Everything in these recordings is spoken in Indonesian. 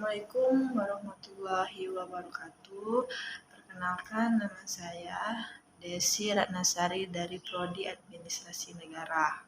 Assalamualaikum warahmatullahi wabarakatuh. Perkenalkan, nama saya Desi Ratnasari dari Prodi Administrasi Negara.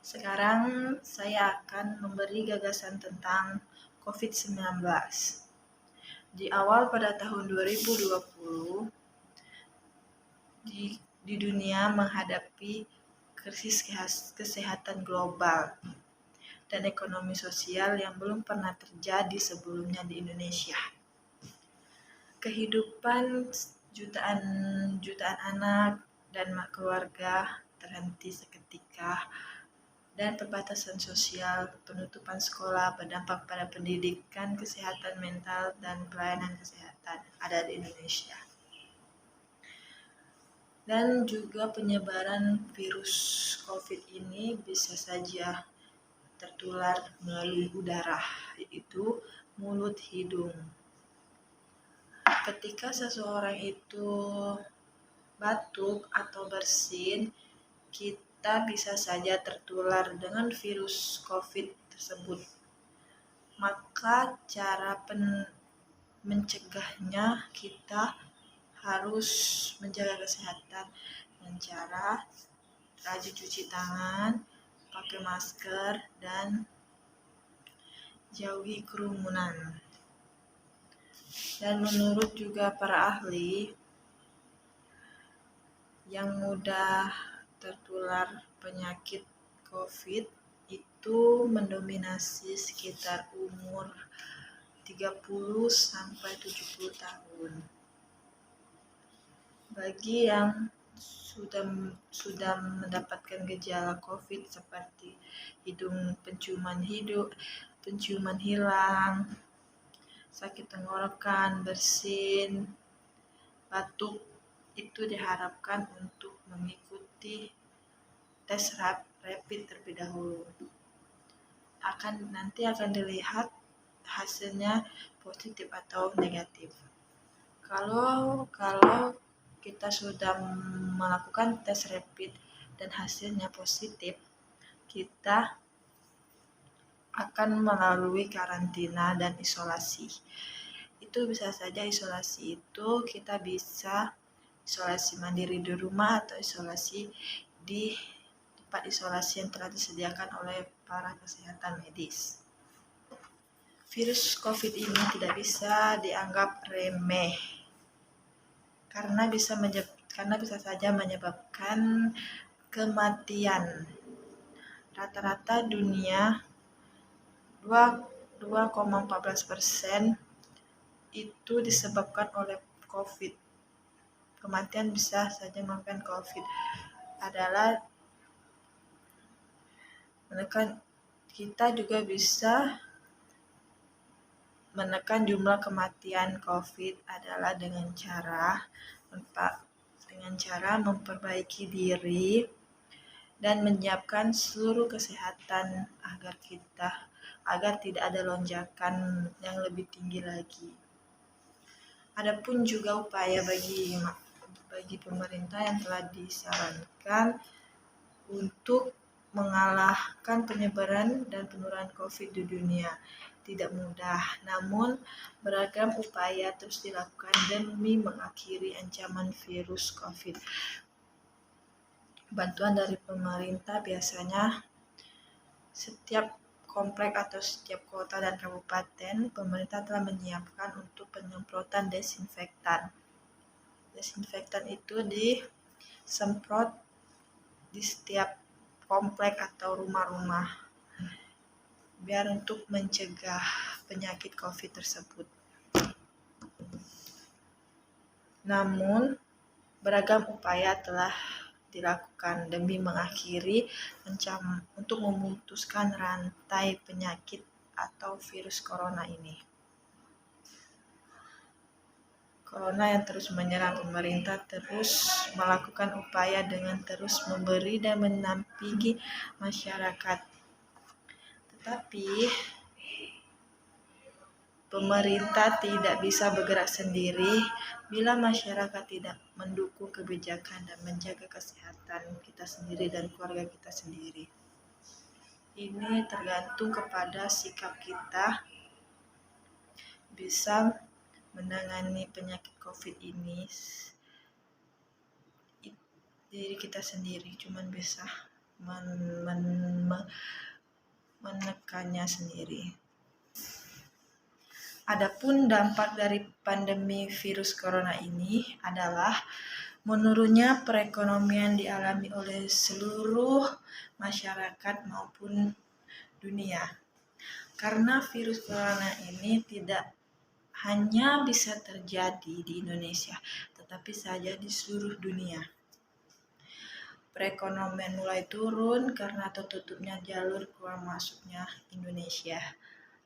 Sekarang saya akan memberi gagasan tentang COVID-19. Di awal pada tahun 2020, di dunia menghadapi krisis kesehatan global dan ekonomi sosial yang belum pernah terjadi sebelumnya di Indonesia. Kehidupan jutaan anak dan keluarga terhenti seketika, dan pembatasan sosial, penutupan sekolah berdampak pada pendidikan, kesehatan mental, dan pelayanan kesehatan ada di Indonesia. Dan juga penyebaran virus COVID ini bisa saja tertular melalui udara, yaitu mulut hidung. Ketika seseorang itu batuk atau bersin, kita bisa saja tertular dengan virus COVID tersebut. Maka cara mencegahnya, kita harus menjaga kesehatan dengan cara rajin cuci tangan, pakai masker, dan jauhi kerumunan. Dan menurut juga para ahli, yang mudah tertular penyakit COVID itu mendominasi sekitar umur 30-70 tahun. Bagi yang sudah mendapatkan gejala COVID seperti penciuman hilang, sakit tenggorokan, bersin, batuk, itu diharapkan untuk mengikuti tes rapid terlebih dahulu. Nanti akan dilihat hasilnya positif atau negatif. Kalau kita sudah melakukan tes rapid dan hasilnya positif, kita akan melalui karantina dan isolasi. Itu bisa saja isolasi itu kita bisa isolasi mandiri di rumah atau isolasi di tempat isolasi yang telah disediakan oleh para kesehatan medis. Virus COVID ini tidak bisa dianggap remeh karena bisa saja menyebabkan kematian. Rata-rata dunia 2,14% itu disebabkan oleh COVID. Kematian bisa saja menyebabkan COVID adalah kita juga bisa menekan jumlah kematian COVID adalah dengan cara memperbaiki diri dan menyiapkan seluruh kesehatan agar tidak ada lonjakan yang lebih tinggi lagi. Adapun juga upaya bagi pemerintah yang telah disarankan untuk mengalahkan penyebaran dan penurunan COVID di dunia. Tidak mudah, namun beragam upaya terus dilakukan demi mengakhiri ancaman virus COVID. Bantuan dari pemerintah biasanya setiap komplek atau setiap kota dan kabupaten, pemerintah telah menyiapkan untuk penyemprotan desinfektan. Desinfektan itu disemprot di setiap komplek atau rumah-rumah biar untuk mencegah penyakit COVID tersebut. Namun, beragam upaya telah dilakukan demi mengakhiri untuk memutuskan rantai penyakit atau virus corona ini. Corona yang terus menyerang, pemerintah terus melakukan upaya dengan terus memberi dan mendampingi masyarakat. Tetapi pemerintah tidak bisa bergerak sendiri bila masyarakat tidak mendukung kebijakan dan menjaga kesehatan kita sendiri dan keluarga kita sendiri. Ini tergantung kepada sikap kita bisa menangani penyakit COVID ini, diri kita sendiri cuman bisa menekannya sendiri. Adapun dampak dari pandemi virus corona ini adalah menurunnya perekonomian dialami oleh seluruh masyarakat maupun dunia. Karena virus corona ini tidak hanya bisa terjadi di Indonesia, tetapi saja di seluruh dunia. Perekonomian mulai turun karena tertutupnya jalur keluar masuknya Indonesia.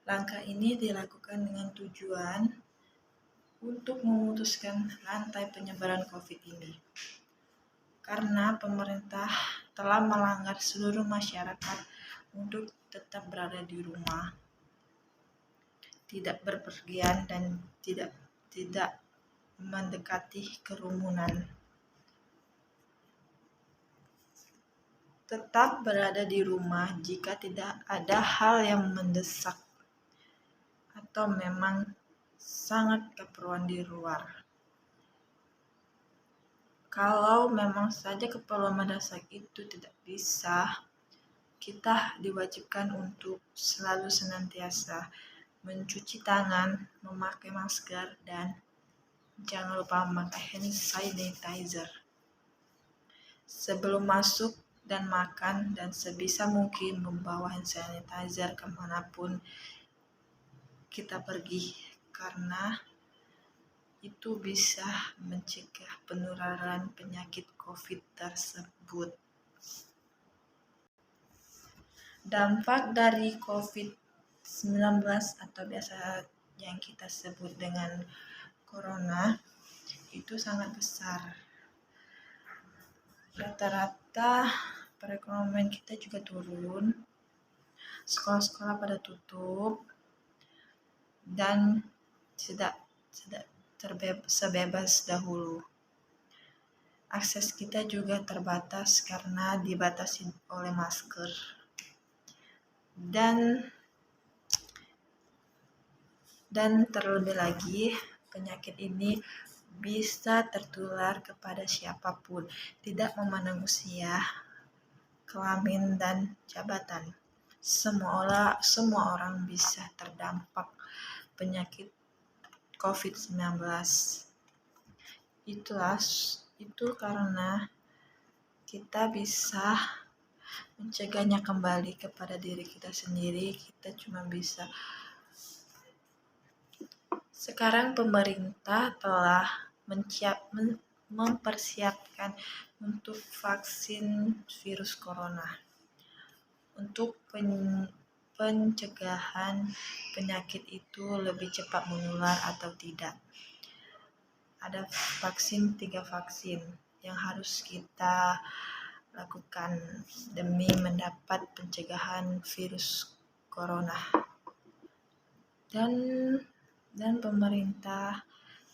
Langkah ini dilakukan dengan tujuan untuk memutuskan rantai penyebaran COVID ini. Karena pemerintah telah melanggar seluruh masyarakat untuk tetap berada di rumah, tidak berpergian dan tidak mendekati kerumunan. Tetap berada di rumah jika tidak ada hal yang mendesak atau memang sangat keperluan di luar. Kalau memang saja keperluan mendesak itu tidak bisa, kita diwajibkan untuk selalu senantiasa mencuci tangan, memakai masker, dan jangan lupa memakai hand sanitizer sebelum masuk dan makan, dan sebisa mungkin membawa hand sanitizer kemanapun kita pergi, karena itu bisa mencegah penularan penyakit COVID tersebut. Dampak dari COVID-19 atau biasa yang kita sebut dengan corona itu sangat besar. Rata-rata perekonomian kita juga turun, sekolah-sekolah pada tutup, dan tidak sebebas dahulu. Akses kita juga terbatas karena dibatasi oleh masker. Dan terlebih lagi, penyakit ini bisa tertular kepada siapapun, tidak memandang usia, kelamin, dan jabatan. Semua orang bisa terdampak penyakit COVID-19. Itu karena kita bisa mencegahnya kembali kepada diri kita sendiri. Kita cuma bisa. Sekarang pemerintah telah mempersiapkan untuk vaksin virus corona untuk pencegahan penyakit itu lebih cepat menular atau tidak. Ada 3 vaksin yang harus kita lakukan demi mendapat pencegahan virus corona. Dan pemerintah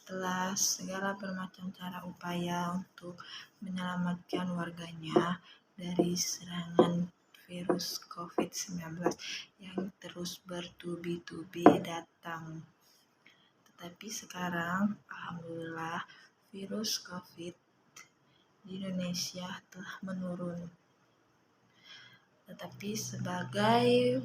telah segala bermacam cara upaya untuk menyelamatkan warganya dari serangan virus COVID-19 yang terus bertubi-tubi datang. Tetapi sekarang, alhamdulillah, virus COVID di Indonesia telah menurun. Tetapi sebagai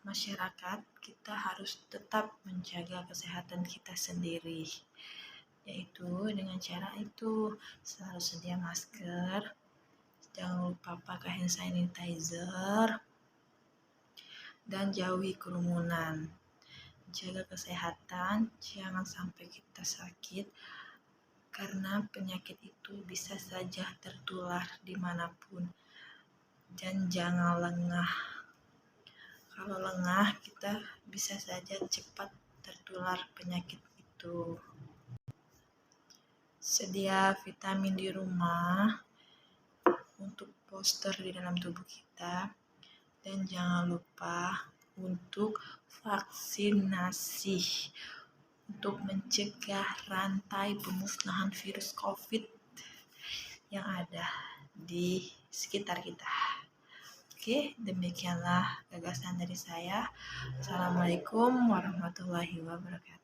masyarakat, kita harus tetap menjaga kesehatan kita sendiri, yaitu dengan cara itu selalu sedia masker, jangan lupa pakai hand sanitizer, dan jauhi kerumunan. Jaga kesehatan, jangan sampai kita sakit, karena penyakit itu bisa saja tertular dimanapun. Dan jangan lengah. Kalau lengah, kita bisa saja cepat tertular penyakit itu. Sedia vitamin di rumah untuk booster di dalam tubuh kita, dan jangan lupa untuk vaksinasi untuk mencegah rantai pemusnahan virus COVID yang ada di sekitar kita. Oke, demikianlah gagasan dari saya. Assalamualaikum warahmatullahi wabarakatuh.